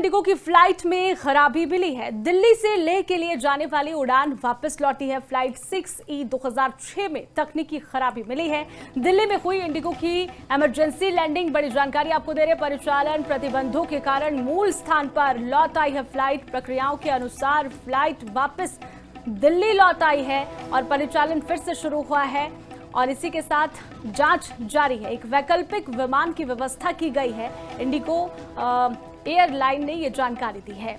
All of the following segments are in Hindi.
इंडिगो की फ्लाइट में खराबी मिली है। दिल्ली से लेह के लिए जाने वाली उड़ान वापस लौटी है। फ्लाइट 6E 2006 में तकनीकी खराबी मिली है। दिल्ली में हुई इंडिगो की इमरजेंसी लैंडिंग। बड़ी जानकारी आपको दे रहे हैं। परिचालन प्रतिबंधों के कारण मूल स्थान पर लौट आई है फ्लाइट। प्रक्रियाओं के अनुसार फ्लाइट वापस दिल्ली लौट आई है और परिचालन फिर से शुरू हुआ है और इसी के साथ जांच जारी है। एक वैकल्पिक विमान की व्यवस्था की गई है। इंडिगो एयरलाइन ने ये जानकारी दी है।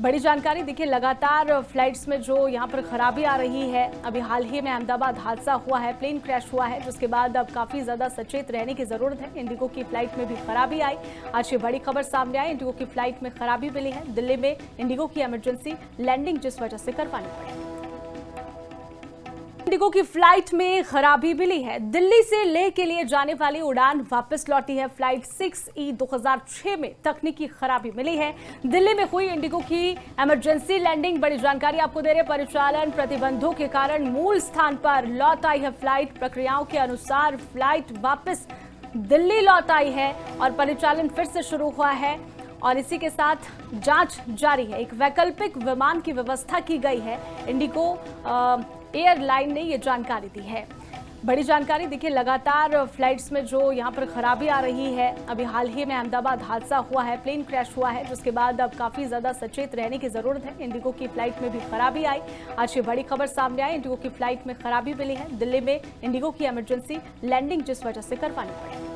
बड़ी जानकारी देखिए, लगातार फ्लाइट्स में जो यहाँ पर खराबी आ रही है। अभी हाल ही में अहमदाबाद हादसा हुआ है, प्लेन क्रैश हुआ है, जिसके बाद अब काफी ज्यादा सचेत रहने की जरूरत है। इंडिगो की फ्लाइट में भी खराबी आई। आज ये बड़ी खबर सामने आई, इंडिगो की फ्लाइट में खराबी मिली है। दिल्ली में इंडिगो की इमरजेंसी लैंडिंग जिस वजह से करवानी पड़ी। इंडिगो की फ्लाइट में खराबी मिली है। दिल्ली से लेह के लिए जाने वाली उड़ान वापस लौटी है। फ्लाइट 6E 2006 में तकनीकी खराबी मिली है। दिल्ली में हुई इंडिगो की इमरजेंसी लैंडिंग। बड़ी जानकारी आपको दे रहे हैं। परिचालन प्रतिबंधों के कारण मूल स्थान पर लौट आई है फ्लाइट। प्रक्रियाओं के अनुसार फ्लाइट वापस दिल्ली लौट आई है और परिचालन फिर से शुरू हुआ है और इसी के साथ जांच जारी है। एक वैकल्पिक विमान की व्यवस्था की गई है। इंडिगो एयरलाइन ने ये जानकारी दी है। बड़ी जानकारी देखिए, लगातार फ्लाइट्स में जो यहाँ पर खराबी आ रही है। अभी हाल ही में अहमदाबाद हादसा हुआ है, प्लेन क्रैश हुआ है, जिसके बाद अब काफी ज्यादा सचेत रहने की जरूरत है। इंडिगो की फ्लाइट में भी खराबी आई। आज ये बड़ी खबर सामने आई, इंडिगो की फ्लाइट में खराबी मिली है। दिल्ली में इंडिगो की इमरजेंसी लैंडिंग जिस वजह से करवानी पड़ी।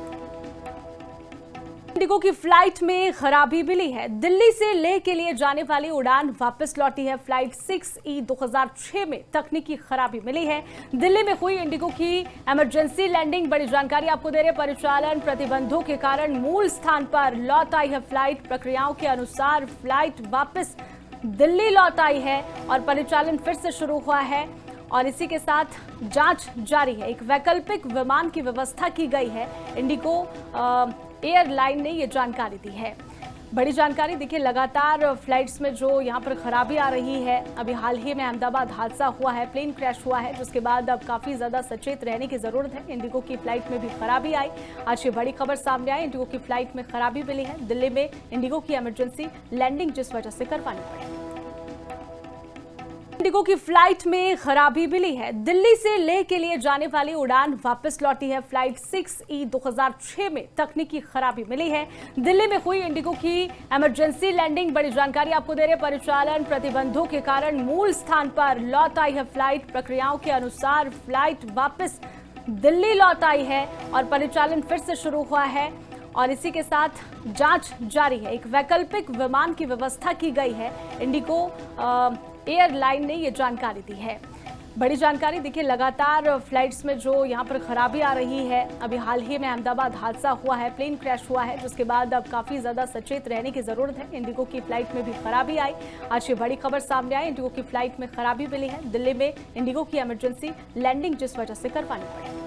इंडिगो की फ्लाइट में खराबी मिली है। दिल्ली से लेह के लिए जाने वाली उड़ान वापस लौटी है। फ्लाइट 6E 2006 में तकनीकी खराबी मिली है। दिल्ली में हुई इंडिगो की इमरजेंसी लैंडिंग। बड़ी जानकारी आपको दे रहे हैं। परिचालन प्रतिबंधों के कारण मूल स्थान पर लौट आई है फ्लाइट। प्रक्रियाओं के अनुसार फ्लाइट वापस दिल्ली लौट आई है और परिचालन फिर से शुरू हुआ है और इसी के साथ जांच जारी है। एक वैकल्पिक विमान की व्यवस्था की गई है। इंडिगो एयरलाइन ने ये जानकारी दी है। बड़ी जानकारी देखिए, लगातार फ्लाइट्स में जो यहाँ पर खराबी आ रही है। अभी हाल ही में अहमदाबाद हादसा हुआ है, प्लेन क्रैश हुआ है, जिसके बाद अब काफी ज्यादा सचेत रहने की जरूरत है। इंडिगो की फ्लाइट में भी खराबी आई। आज ये बड़ी खबर सामने आई, इंडिगो की फ्लाइट में खराबी मिली है। दिल्ली में इंडिगो की इमरजेंसी लैंडिंग जिस वजह से करवानी पड़ी। इंडिगो की फ्लाइट में खराबी मिली है। दिल्ली से लेह के लिए जाने वाली उड़ान वापस लौटी है। फ्लाइट 6E 2006 में तकनीकी खराबी मिली है। दिल्ली में हुई इंडिगो की इमरजेंसी लैंडिंग। बड़ी जानकारी आपको दे रहे हैं। परिचालन प्रतिबंधों के कारण मूल स्थान पर लौट आई है फ्लाइट। प्रक्रियाओं के अनुसार फ्लाइट वापस दिल्ली लौट आई है और परिचालन फिर से शुरू हुआ है और इसी के साथ जांच जारी है। एक वैकल्पिक विमान की व्यवस्था की गई है। इंडिगो एयरलाइन ने ये जानकारी दी है। बड़ी जानकारी देखिए, लगातार फ्लाइट्स में जो यहाँ पर खराबी आ रही है। अभी हाल ही में अहमदाबाद हादसा हुआ है, प्लेन क्रैश हुआ है, जिसके बाद अब काफी ज्यादा सचेत रहने की जरूरत है। इंडिगो की फ्लाइट में भी खराबी आई। आज ये बड़ी खबर सामने आई, इंडिगो की फ्लाइट में खराबी मिली है। दिल्ली में इंडिगो की इमरजेंसी लैंडिंग जिस वजह से करवानी पड़ी।